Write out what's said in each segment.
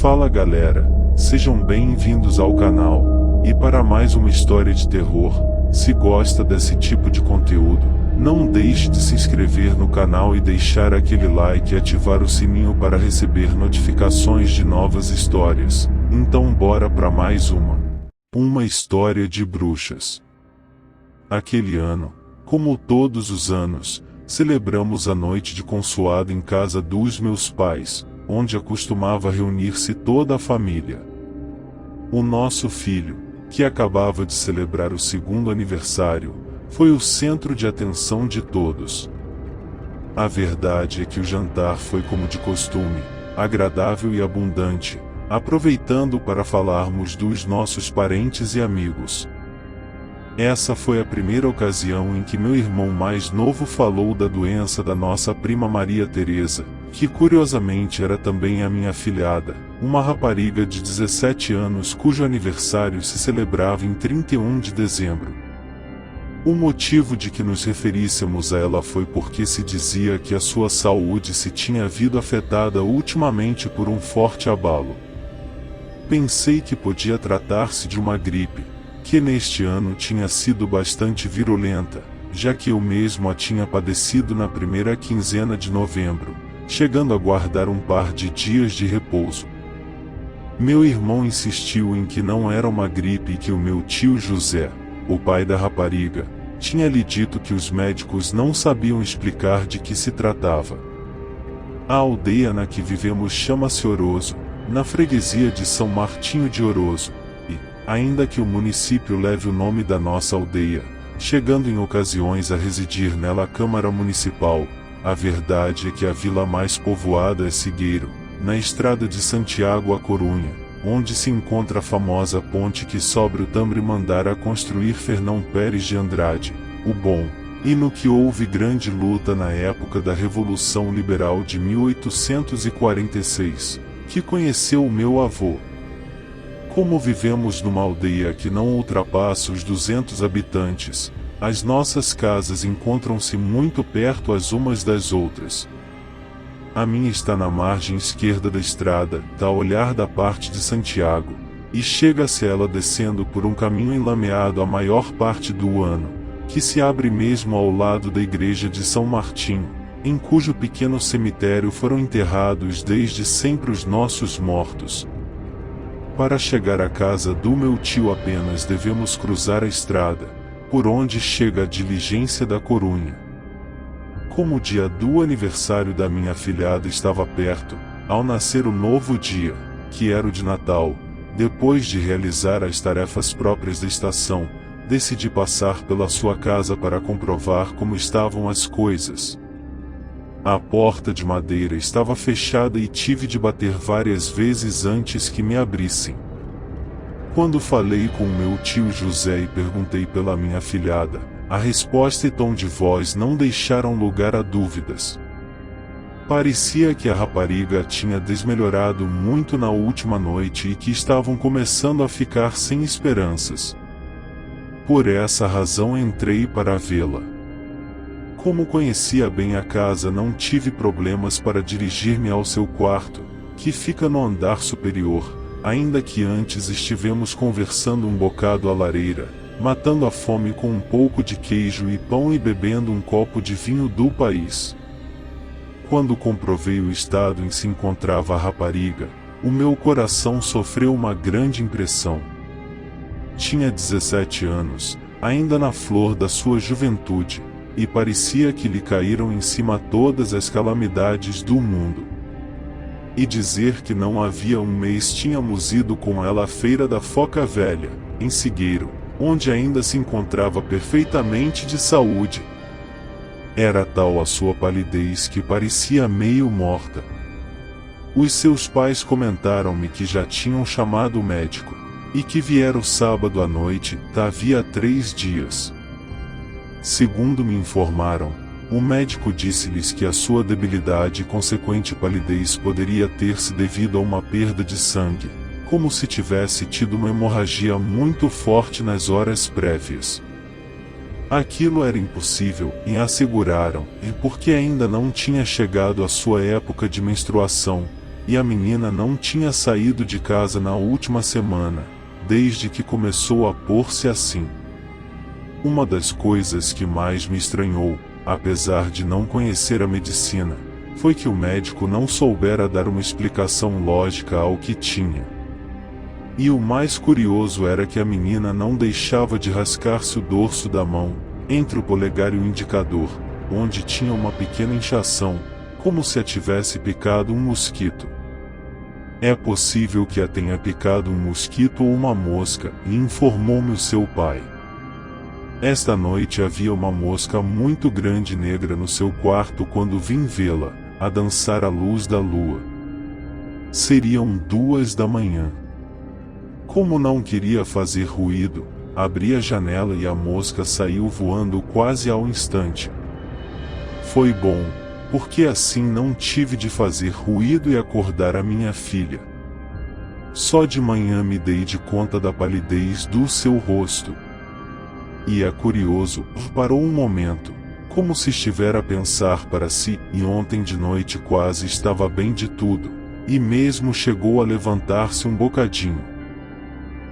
Fala galera, sejam bem-vindos ao canal, e para mais uma história de terror. Se gosta desse tipo de conteúdo, não deixe de se inscrever no canal e deixar aquele like e ativar o sininho para receber notificações de novas histórias. Então bora para mais uma história de bruxas. Aquele ano, como todos os anos, celebramos a noite de consoado em casa dos meus pais, onde acostumava reunir-se toda a família. O nosso filho, que acabava de celebrar o segundo aniversário, foi o centro de atenção de todos. A verdade é que o jantar foi como de costume, agradável e abundante, aproveitando para falarmos dos nossos parentes e amigos. Essa foi a primeira ocasião em que meu irmão mais novo falou da doença da nossa prima Maria Teresa, que curiosamente era também a minha afilhada, uma rapariga de 17 anos cujo aniversário se celebrava em 31 de dezembro. O motivo de que nos referíssemos a ela foi porque se dizia que a sua saúde se tinha havido afetada ultimamente por um forte abalo. Pensei que podia tratar-se de uma gripe, que neste ano tinha sido bastante virulenta, já que eu mesmo a tinha padecido na primeira quinzena de novembro, chegando a guardar um par de dias de repouso. Meu irmão insistiu em que não era uma gripe e que o meu tio José, o pai da rapariga, tinha lhe dito que os médicos não sabiam explicar de que se tratava. A aldeia na que vivemos chama-se Oroso, na freguesia de São Martinho de Oroso, e, ainda que o município leve o nome da nossa aldeia, chegando em ocasiões a residir nela a Câmara Municipal, a verdade é que a vila mais povoada é Sigueiro, na estrada de Santiago a Corunha, onde se encontra a famosa ponte que sobre o Tambre mandara construir Fernão Pérez de Andrade, o Bom, e no que houve grande luta na época da Revolução Liberal de 1846, que conheceu o meu avô. Como vivemos numa aldeia que não ultrapassa os 200 habitantes, as nossas casas encontram-se muito perto as umas das outras. A minha está na margem esquerda da estrada, a olhar da parte de Santiago, e chega-se ela descendo por um caminho enlameado a maior parte do ano, que se abre mesmo ao lado da igreja de São Martinho, em cujo pequeno cemitério foram enterrados desde sempre os nossos mortos. Para chegar à casa do meu tio apenas devemos cruzar a estrada, por onde chega a diligência da Corunha. Como o dia do aniversário da minha afilhada estava perto, ao nascer o novo dia, que era o de Natal, depois de realizar as tarefas próprias da estação, decidi passar pela sua casa para comprovar como estavam as coisas. A porta de madeira estava fechada e tive de bater várias vezes antes que me abrissem. Quando falei com o meu tio José e perguntei pela minha afilhada, a resposta e tom de voz não deixaram lugar a dúvidas. Parecia que a rapariga tinha desmelhorado muito na última noite e que estavam começando a ficar sem esperanças. Por essa razão entrei para vê-la. Como conhecia bem a casa, não tive problemas para dirigir-me ao seu quarto, que fica no andar superior, ainda que antes estivemos conversando um bocado à lareira, matando a fome com um pouco de queijo e pão e bebendo um copo de vinho do país. Quando comprovei o estado em que se encontrava a rapariga, o meu coração sofreu uma grande impressão. Tinha 17 anos, ainda na flor da sua juventude, e parecia que lhe caíram em cima todas as calamidades do mundo. E dizer que não havia um mês tínhamos ido com ela à feira da Foca Velha, em Sigueiro, onde ainda se encontrava perfeitamente de saúde. Era tal a sua palidez que parecia meio morta. Os seus pais comentaram-me que já tinham chamado o médico, e que vieram sábado à noite, havia 3 dias. Segundo me informaram, o médico disse-lhes que a sua debilidade e consequente palidez poderia ter-se devido a uma perda de sangue, como se tivesse tido uma hemorragia muito forte nas horas prévias. Aquilo era impossível, e asseguraram, e porque ainda não tinha chegado a sua época de menstruação, e a menina não tinha saído de casa na última semana, desde que começou a pôr-se assim. Uma das coisas que mais me estranhou, apesar de não conhecer a medicina, foi que o médico não soubera dar uma explicação lógica ao que tinha. E o mais curioso era que a menina não deixava de rascar-se o dorso da mão, entre o polegar e o indicador, onde tinha uma pequena inchação, como se a tivesse picado um mosquito. É possível que a tenha picado um mosquito ou uma mosca, e informou-me o seu pai. Esta noite havia uma mosca muito grande negra no seu quarto quando vim vê-la, a dançar à luz da lua. Seriam 2 da manhã. Como não queria fazer ruído, abri a janela e a mosca saiu voando quase ao instante. Foi bom, porque assim não tive de fazer ruído e acordar a minha filha. Só de manhã me dei de conta da palidez do seu rosto. E é curioso, parou um momento, como se estivera a pensar para si, e ontem de noite quase estava bem de tudo, e mesmo chegou a levantar-se um bocadinho.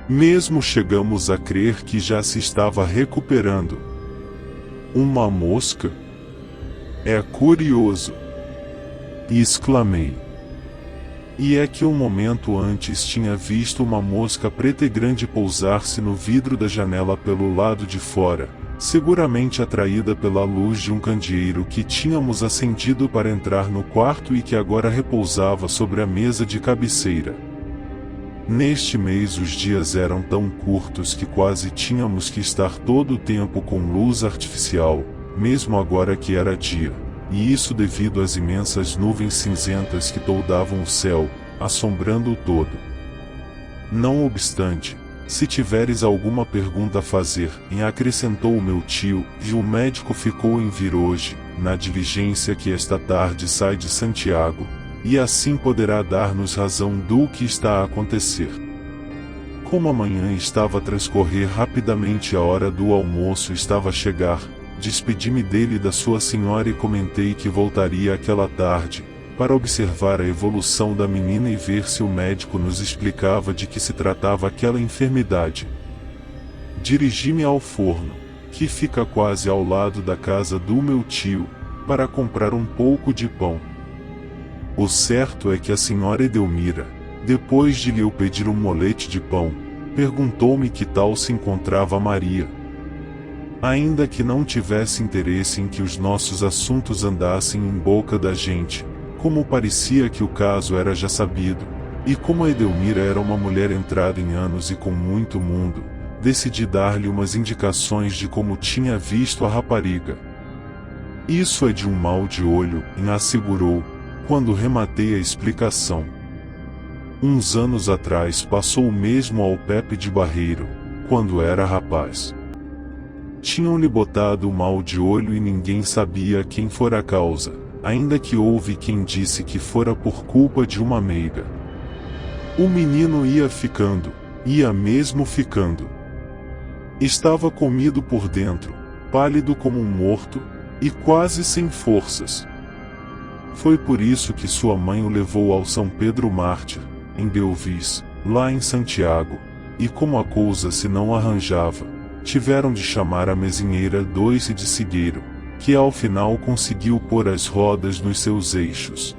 Mesmo chegamos a crer que já se estava recuperando. Uma mosca? É curioso! Exclamei. E é que um momento antes tinha visto uma mosca preta e grande pousar-se no vidro da janela pelo lado de fora, seguramente atraída pela luz de um candeeiro que tínhamos acendido para entrar no quarto e que agora repousava sobre a mesa de cabeceira. Neste mês os dias eram tão curtos que quase tínhamos que estar todo o tempo com luz artificial, mesmo agora que era dia, e isso devido às imensas nuvens cinzentas que toldavam o céu, assombrando-o todo. Não obstante, se tiveres alguma pergunta a fazer, acrescentou o meu tio, e o médico ficou em vir hoje, na diligência que esta tarde sai de Santiago, e assim poderá dar-nos razão do que está a acontecer. Como amanhã estava a transcorrer rapidamente a hora do almoço estava a chegar, despedi-me dele e da sua senhora e comentei que voltaria aquela tarde, para observar a evolução da menina e ver se o médico nos explicava de que se tratava aquela enfermidade. Dirigi-me ao forno, que fica quase ao lado da casa do meu tio, para comprar um pouco de pão. O certo é que a senhora Edelmira, depois de lhe eu pedir um molete de pão, perguntou-me que tal se encontrava Maria. Ainda que não tivesse interesse em que os nossos assuntos andassem em boca da gente, como parecia que o caso era já sabido, e como a Edelmira era uma mulher entrada em anos e com muito mundo, decidi dar-lhe umas indicações de como tinha visto a rapariga. Isso é de um mal de olho, assegurou, quando rematei a explicação. Uns anos atrás passou o mesmo ao Pepe de Barreiro, quando era rapaz. Tinham-lhe botado o mal de olho e ninguém sabia quem fora a causa, ainda que houve quem disse que fora por culpa de uma meiga. O menino ia mesmo ficando. Estava comido por dentro, pálido como um morto, e quase sem forças. Foi por isso que sua mãe o levou ao São Pedro Mártir, em Belvis, lá em Santiago, e como a coisa se não arranjava, tiveram de chamar a mesinheira Doce de Sigueiro, que ao final conseguiu pôr as rodas nos seus eixos.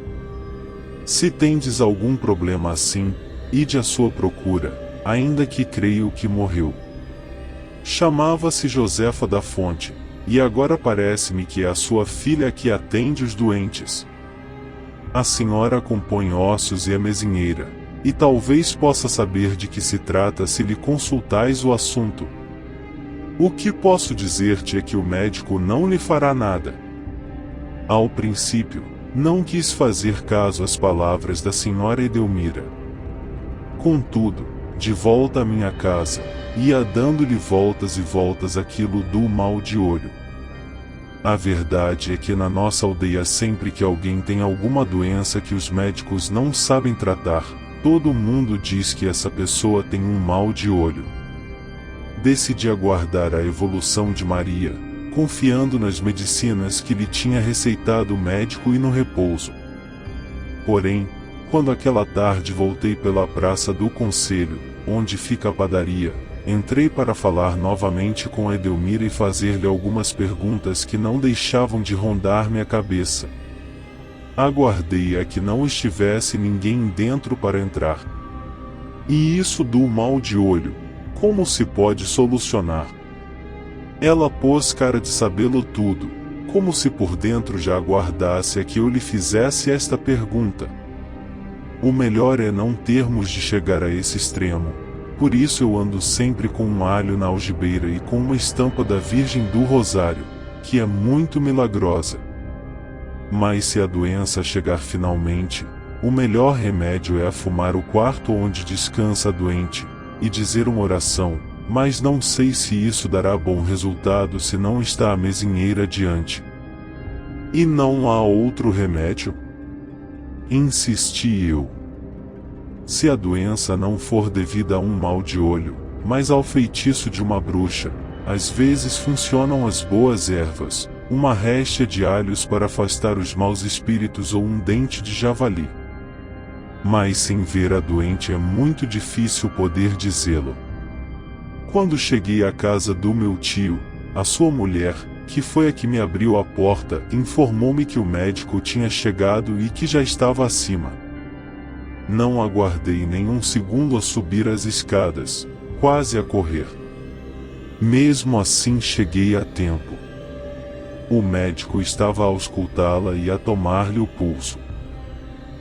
Se tendes algum problema assim, ide à sua procura, ainda que creio que morreu. Chamava-se Josefa da Fonte, e agora parece-me que é a sua filha que atende os doentes. A senhora compõe ossos e a mesinheira, e talvez possa saber de que se trata se lhe consultais o assunto. O que posso dizer-te é que o médico não lhe fará nada. Ao princípio, não quis fazer caso às palavras da senhora Edelmira. Contudo, de volta à minha casa, ia dando-lhe voltas e voltas aquilo do mal de olho. A verdade é que na nossa aldeia sempre que alguém tem alguma doença que os médicos não sabem tratar, todo mundo diz que essa pessoa tem um mal de olho. Decidi aguardar a evolução de Maria, confiando nas medicinas que lhe tinha receitado o médico e no repouso. Porém, Quando aquela tarde voltei pela Praça do Conselho, onde fica a padaria, entrei para falar novamente com Edelmira e fazer-lhe algumas perguntas que não deixavam de rondar minha cabeça. Aguardei a que não estivesse ninguém dentro para entrar. E isso do mal de olho, como se pode solucionar? Ela pôs cara de sabê-lo tudo, como se por dentro já aguardasse a que eu lhe fizesse esta pergunta. O melhor é não termos de chegar a esse extremo, por isso eu ando sempre com um alho na algibeira e com uma estampa da Virgem do Rosário, que é muito milagrosa. Mas se a doença chegar finalmente, o melhor remédio é afumar o quarto onde descansa a doente, e dizer uma oração, mas não sei se isso dará bom resultado se não está a mezinheira diante. E não há outro remédio? Insisti eu. Se a doença não for devida a um mal de olho, mas ao feitiço de uma bruxa, às vezes funcionam as boas ervas, uma réstia de alhos para afastar os maus espíritos ou um dente de javali. Mas sem ver a doente é muito difícil poder dizê-lo. Quando cheguei à casa do meu tio, a sua mulher, que foi a que me abriu a porta, informou-me que o médico tinha chegado e que já estava acima. Não aguardei nem um segundo a subir as escadas, quase a correr. Mesmo assim cheguei a tempo. O médico estava a auscultá-la e a tomar-lhe o pulso.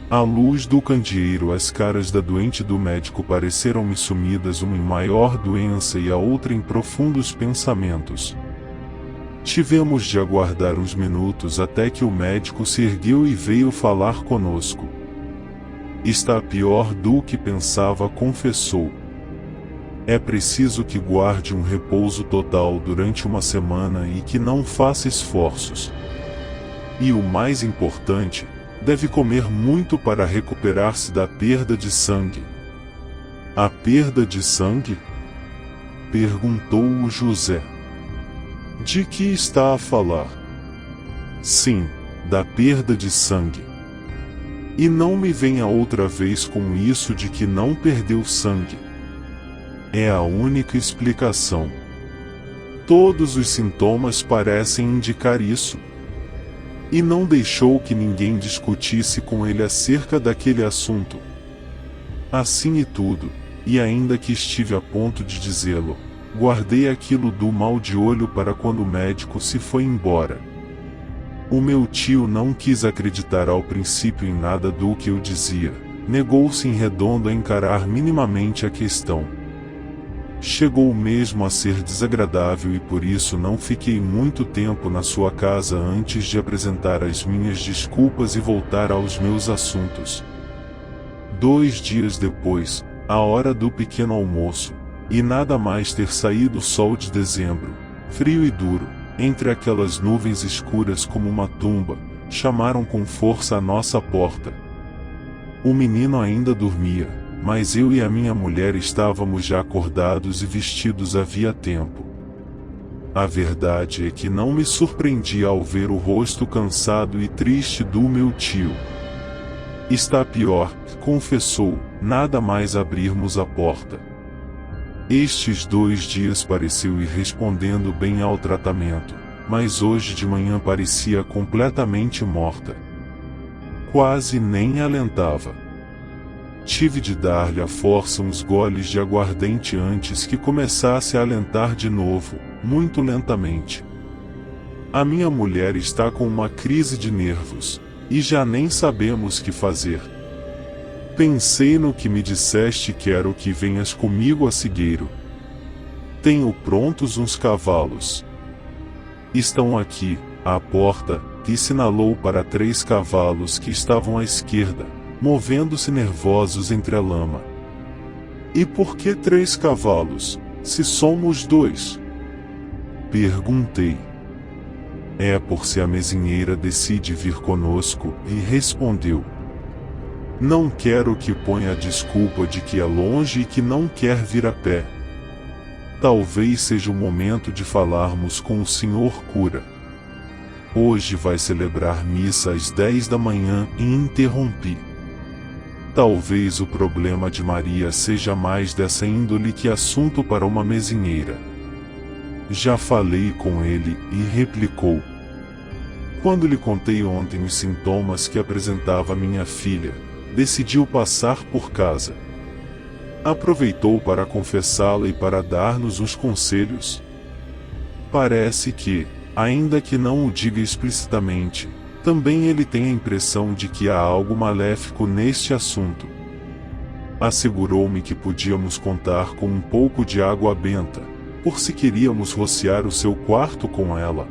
À luz do candeeiro, as caras da doente e do médico pareceram-me sumidas, uma em maior doença e a outra em profundos pensamentos. Tivemos de aguardar uns minutos até que o médico se ergueu e veio falar conosco. Está pior do que pensava, confessou. É preciso que guarde um repouso total durante uma semana e que não faça esforços. E o mais importante, deve comer muito para recuperar-se da perda de sangue. A perda de sangue? Perguntou o José. De que está a falar? Sim, da perda de sangue. E não me venha outra vez com isso de que não perdeu sangue. É a única explicação. Todos os sintomas parecem indicar isso. E não deixou que ninguém discutisse com ele acerca daquele assunto. Assim e tudo, e ainda que estive a ponto de dizê-lo, guardei aquilo do mal de olho para quando o médico se foi embora. O meu tio não quis acreditar ao princípio em nada do que eu dizia, negou-se em redondo a encarar minimamente a questão. Chegou mesmo a ser desagradável e por isso não fiquei muito tempo na sua casa antes de apresentar as minhas desculpas e voltar aos meus assuntos. 2 dias depois, à hora do pequeno almoço, e nada mais ter saído o sol de dezembro, frio e duro, entre aquelas nuvens escuras como uma tumba, chamaram com força à nossa porta. O menino ainda dormia, mas eu e a minha mulher estávamos já acordados e vestidos havia tempo. A verdade é que não me surpreendi ao ver o rosto cansado e triste do meu tio. Está pior, confessou, nada mais abrirmos a porta. Estes 2 dias pareceu ir respondendo bem ao tratamento, mas hoje de manhã parecia completamente morta. Quase nem alentava. Tive de dar-lhe à força uns goles de aguardente antes que começasse a alentar de novo, muito lentamente. A minha mulher está com uma crise de nervos, e já nem sabemos que fazer. Pensei no que me disseste, quero que venhas comigo a Cigueiro. Tenho prontos uns cavalos. Estão aqui, à porta, e sinalou para 3 cavalos que estavam à esquerda, movendo-se nervosos entre a lama. E por que 3 cavalos, se somos 2? Perguntei. É por se a mezinheira decide vir conosco, e respondeu. Não quero que ponha a desculpa de que é longe e que não quer vir a pé. Talvez seja o momento de falarmos com o senhor cura. Hoje vai celebrar missa às 10 da manhã e interrompi. Talvez o problema de Maria seja mais dessa índole que assunto para uma mezinheira. Já falei com ele, e replicou. Quando lhe contei ontem os sintomas que apresentava minha filha, decidiu passar por casa. Aproveitou para confessá-la e para dar-nos uns conselhos. Parece que, ainda que não o diga explicitamente, também ele tem a impressão de que há algo maléfico neste assunto. Assegurou-me que podíamos contar com um pouco de água benta, por se queríamos rociar o seu quarto com ela.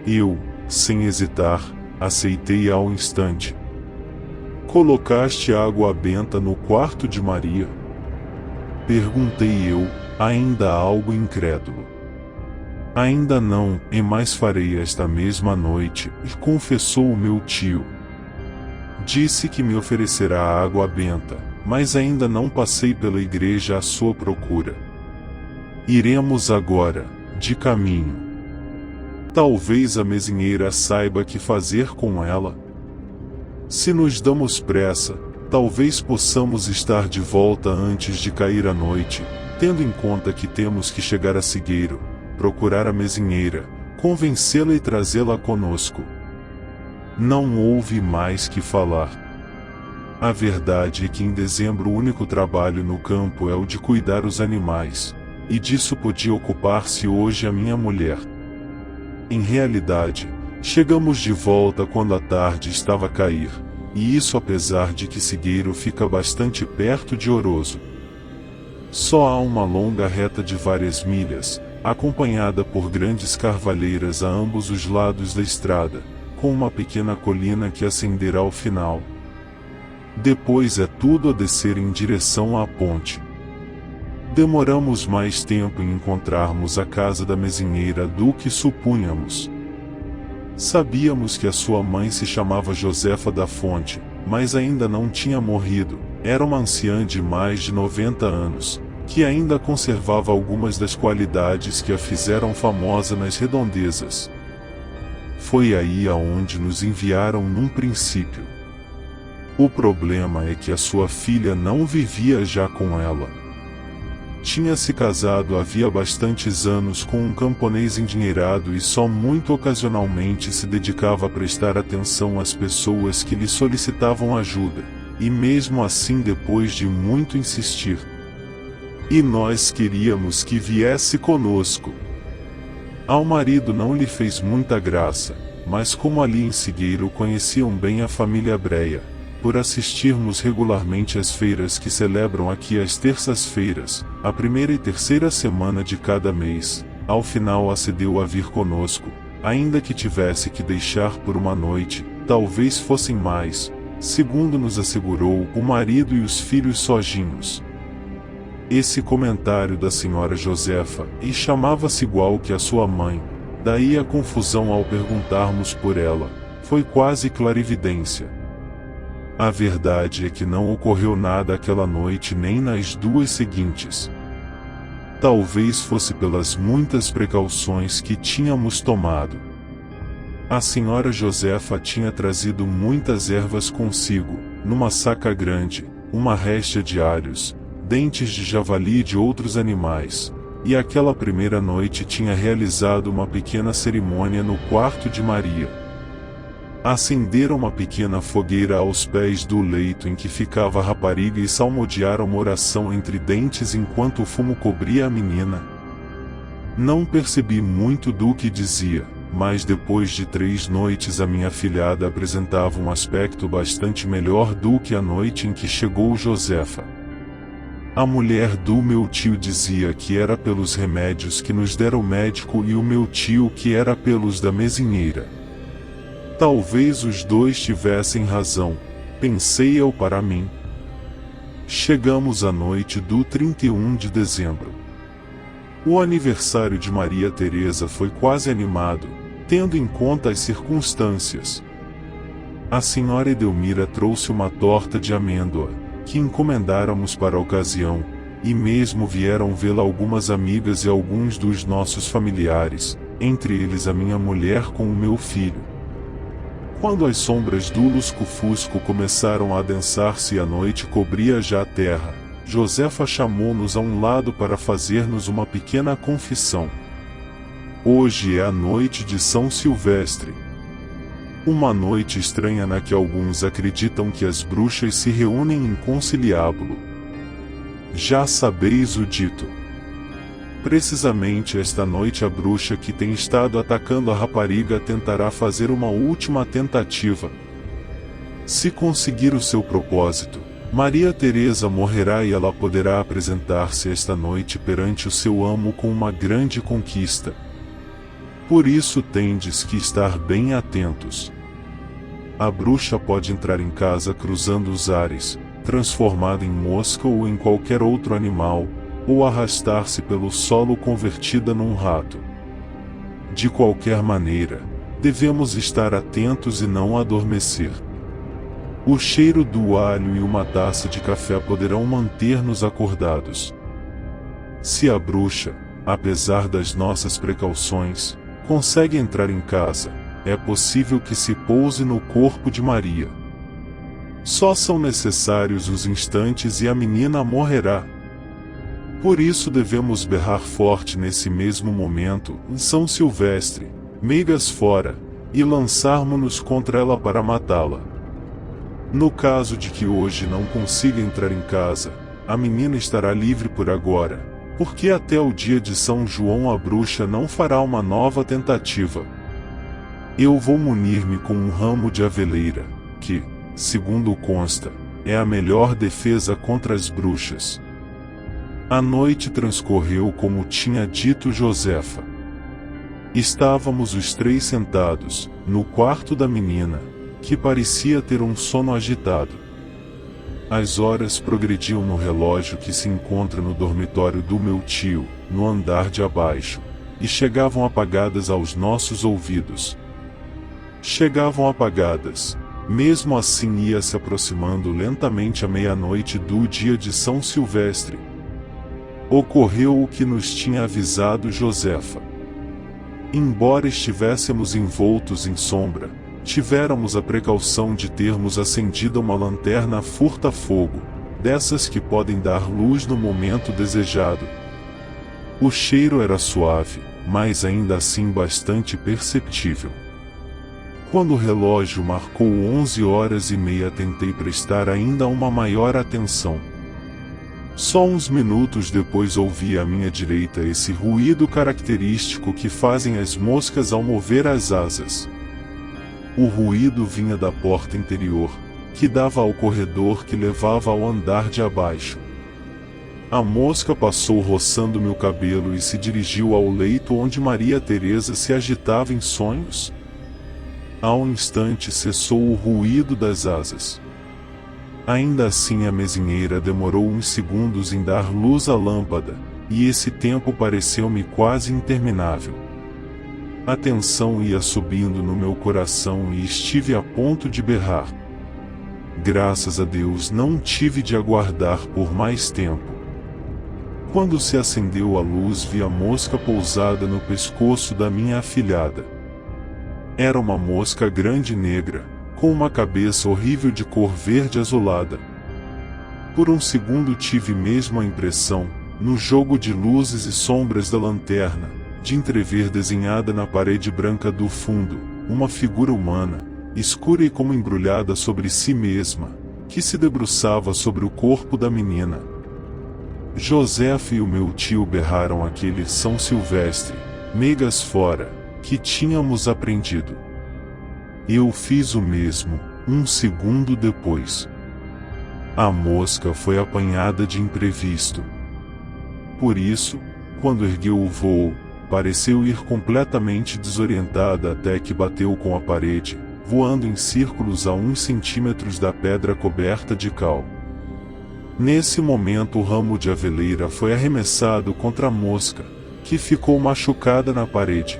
Eu, sem hesitar, aceitei ao instante. Colocaste água benta no quarto de Maria? Perguntei eu, ainda algo incrédulo. Ainda não, e mais farei esta mesma noite, confessou o meu tio. Disse que me oferecerá água benta, mas ainda não passei pela igreja à sua procura. Iremos agora, de caminho. Talvez a mezinheira saiba que fazer com ela. Se nos damos pressa, talvez possamos estar de volta antes de cair a noite, tendo em conta que temos que chegar a Cigueiro, procurar a mezinheira, convencê-la e trazê-la conosco. Não houve mais que falar. A verdade é que em dezembro o único trabalho no campo é o de cuidar os animais, e disso podia ocupar-se hoje a minha mulher. Em realidade, chegamos de volta quando a tarde estava a cair, e isso apesar de que Cigueiro fica bastante perto de Oroso. Só há uma longa reta de várias milhas, acompanhada por grandes carvalheiras a ambos os lados da estrada, com uma pequena colina que ascenderá ao final. Depois é tudo a descer em direção à ponte. Demoramos mais tempo em encontrarmos a casa da mezinheira do que supunhamos. Sabíamos que a sua mãe se chamava Josefa da Fonte, mas ainda não tinha morrido, era uma anciã de mais de 90 anos, que ainda conservava algumas das qualidades que a fizeram famosa nas redondezas. Foi aí aonde nos enviaram num princípio. O problema é que a sua filha não vivia já com ela. Tinha se casado havia bastantes anos com um camponês endinheirado e só muito ocasionalmente se dedicava a prestar atenção às pessoas que lhe solicitavam ajuda, e mesmo assim depois de muito insistir. E nós queríamos que viesse conosco. Ao marido não lhe fez muita graça, mas como ali em Cigueiro conheciam bem a família Breia, por assistirmos regularmente às feiras que celebram aqui às terças-feiras, a primeira e terceira semana de cada mês, ao final acedeu a vir conosco, ainda que tivesse que deixar por uma noite, talvez fossem mais, segundo nos assegurou o marido e os filhos sozinhos. Esse comentário da senhora Josefa, e chamava-se igual que a sua mãe, daí a confusão ao perguntarmos por ela, foi quase clarividência. A verdade é que não ocorreu nada aquela noite nem nas duas seguintes. Talvez fosse pelas muitas precauções que tínhamos tomado. A senhora Josefa tinha trazido muitas ervas consigo, numa saca grande, uma réstia de alhos, dentes de javali e de outros animais, e aquela primeira noite tinha realizado uma pequena cerimônia no quarto de Maria. Acenderam uma pequena fogueira aos pés do leito em que ficava a rapariga e salmodiaram uma oração entre dentes enquanto o fumo cobria a menina. Não percebi muito do que dizia, mas depois de 3 noites a minha afilhada apresentava um aspecto bastante melhor do que a noite em que chegou Josefa. A mulher do meu tio dizia que era pelos remédios que nos dera o médico e o meu tio que era pelos da mezinheira. Talvez os dois tivessem razão, pensei eu para mim. Chegamos à noite do 31 de dezembro. O aniversário de Maria Teresa foi quase animado, tendo em conta as circunstâncias. A senhora Edelmira trouxe uma torta de amêndoa, que encomendáramos para a ocasião, e mesmo vieram vê-la algumas amigas e alguns dos nossos familiares, entre eles a minha mulher com o meu filho. Quando as sombras do lusco-fusco começaram a adensar-se e a noite cobria já a terra, Josefa chamou-nos a um lado para fazer-nos uma pequena confissão. Hoje é a noite de São Silvestre. Uma noite estranha na que alguns acreditam que as bruxas se reúnem em conciliábulo. Já sabeis o dito. Precisamente esta noite a bruxa que tem estado atacando a rapariga tentará fazer uma última tentativa. Se conseguir o seu propósito, Maria Teresa morrerá e ela poderá apresentar-se esta noite perante o seu amo com uma grande conquista. Por isso tendes que estar bem atentos. A bruxa pode entrar em casa cruzando os ares, transformada em mosca ou em qualquer outro animal, ou arrastar-se pelo solo convertida num rato. De qualquer maneira, devemos estar atentos e não adormecer. O cheiro do alho e uma taça de café poderão manter-nos acordados. Se a bruxa, apesar das nossas precauções, consegue entrar em casa, é possível que se pouse no corpo de Maria. Só são necessários os instantes e a menina morrerá. Por isso devemos berrar forte nesse mesmo momento, em São Silvestre, meigas fora, e lançarmo-nos contra ela para matá-la. No caso de que hoje não consiga entrar em casa, a menina estará livre por agora, porque até o dia de São João a bruxa não fará uma nova tentativa. Eu vou munir-me com um ramo de aveleira, que, segundo consta, é a melhor defesa contra as bruxas. A noite transcorreu como tinha dito Josefa. Estávamos os três sentados, no quarto da menina, que parecia ter um sono agitado. As horas progrediam no relógio que se encontra no dormitório do meu tio, no andar de abaixo, e chegavam apagadas aos nossos ouvidos. Chegavam apagadas, mesmo assim ia se aproximando lentamente a meia-noite do dia de São Silvestre. Ocorreu o que nos tinha avisado Josefa. Embora estivéssemos envoltos em sombra, tivéramos a precaução de termos acendido uma lanterna furta-fogo, dessas que podem dar luz no momento desejado. O cheiro era suave, mas ainda assim bastante perceptível. Quando o relógio marcou 11h30, tentei prestar ainda uma maior atenção. Só uns minutos depois ouvi à minha direita esse ruído característico que fazem as moscas ao mover as asas. O ruído vinha da porta interior, que dava ao corredor que levava ao andar de abaixo. A mosca passou roçando meu cabelo e se dirigiu ao leito onde Maria Teresa se agitava em sonhos. A um instante cessou o ruído das asas. Ainda assim a mesinheira demorou uns segundos em dar luz à lâmpada, e esse tempo pareceu-me quase interminável. A tensão ia subindo no meu coração e estive a ponto de berrar. Graças a Deus não tive de aguardar por mais tempo. Quando se acendeu a luz, vi a mosca pousada no pescoço da minha afilhada. Era uma mosca grande e negra, com uma cabeça horrível de cor verde azulada. Por um segundo tive mesmo a impressão, no jogo de luzes e sombras da lanterna, de entrever desenhada na parede branca do fundo, uma figura humana, escura e como embrulhada sobre si mesma, que se debruçava sobre o corpo da menina. Josefa e o meu tio berraram aquele São Silvestre, meigas fora, que tínhamos aprendido. Eu fiz o mesmo, um segundo depois. A mosca foi apanhada de imprevisto. Por isso, quando ergueu o vôo, pareceu ir completamente desorientada até que bateu com a parede, voando em círculos a uns centímetros da pedra coberta de cal. Nesse momento o ramo de aveleira foi arremessado contra a mosca, que ficou machucada na parede.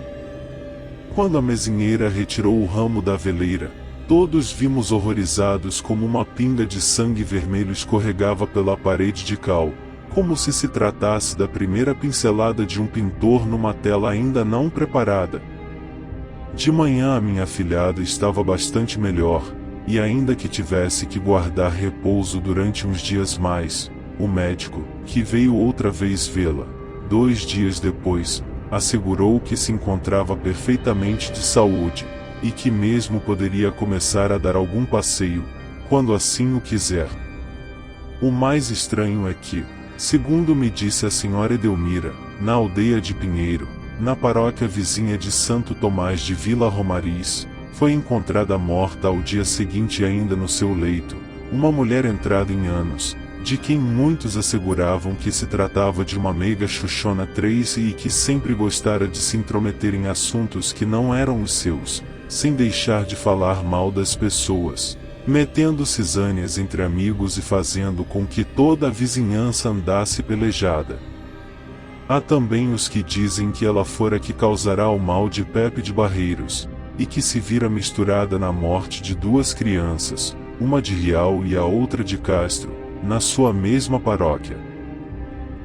Quando a mesinheira retirou o ramo da aveleira, todos vimos horrorizados como uma pinga de sangue vermelho escorregava pela parede de cal, como se tratasse da primeira pincelada de um pintor numa tela ainda não preparada. De manhã a minha afilhada estava bastante melhor, e ainda que tivesse que guardar repouso durante uns dias mais, o médico, que veio outra vez vê-la, 2 dias depois, assegurou que se encontrava perfeitamente de saúde, e que mesmo poderia começar a dar algum passeio, quando assim o quiser. O mais estranho é que, segundo me disse a senhora Edelmira, na aldeia de Pinheiro, na paróquia vizinha de Santo Tomás de Vila Romariz, foi encontrada morta ao dia seguinte ainda no seu leito, uma mulher entrada em anos, de quem muitos asseguravam que se tratava de uma meiga Xuxona Tracy e que sempre gostara de se intrometer em assuntos que não eram os seus, sem deixar de falar mal das pessoas, metendo cisâneas entre amigos e fazendo com que toda a vizinhança andasse pelejada. Há também os que dizem que ela fora que causará o mal de Pepe de Barreiros, e que se vira misturada na morte de 2 crianças, uma de Rial e a outra de Castro, na sua mesma paróquia.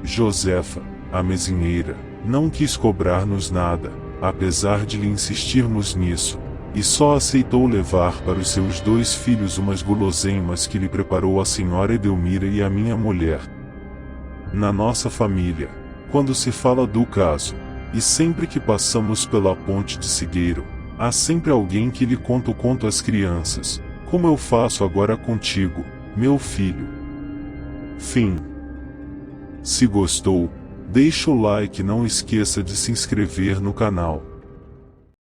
Josefa, a mesinheira, não quis cobrar-nos nada, apesar de lhe insistirmos nisso, e só aceitou levar para os seus 2 filhos umas guloseimas que lhe preparou a senhora Edelmira e a minha mulher. Na nossa família, quando se fala do caso, e sempre que passamos pela ponte de Sigueiro, há sempre alguém que lhe conta o conto às crianças, como eu faço agora contigo, meu filho. Fim. Se gostou, deixa o like e não esqueça de se inscrever no canal.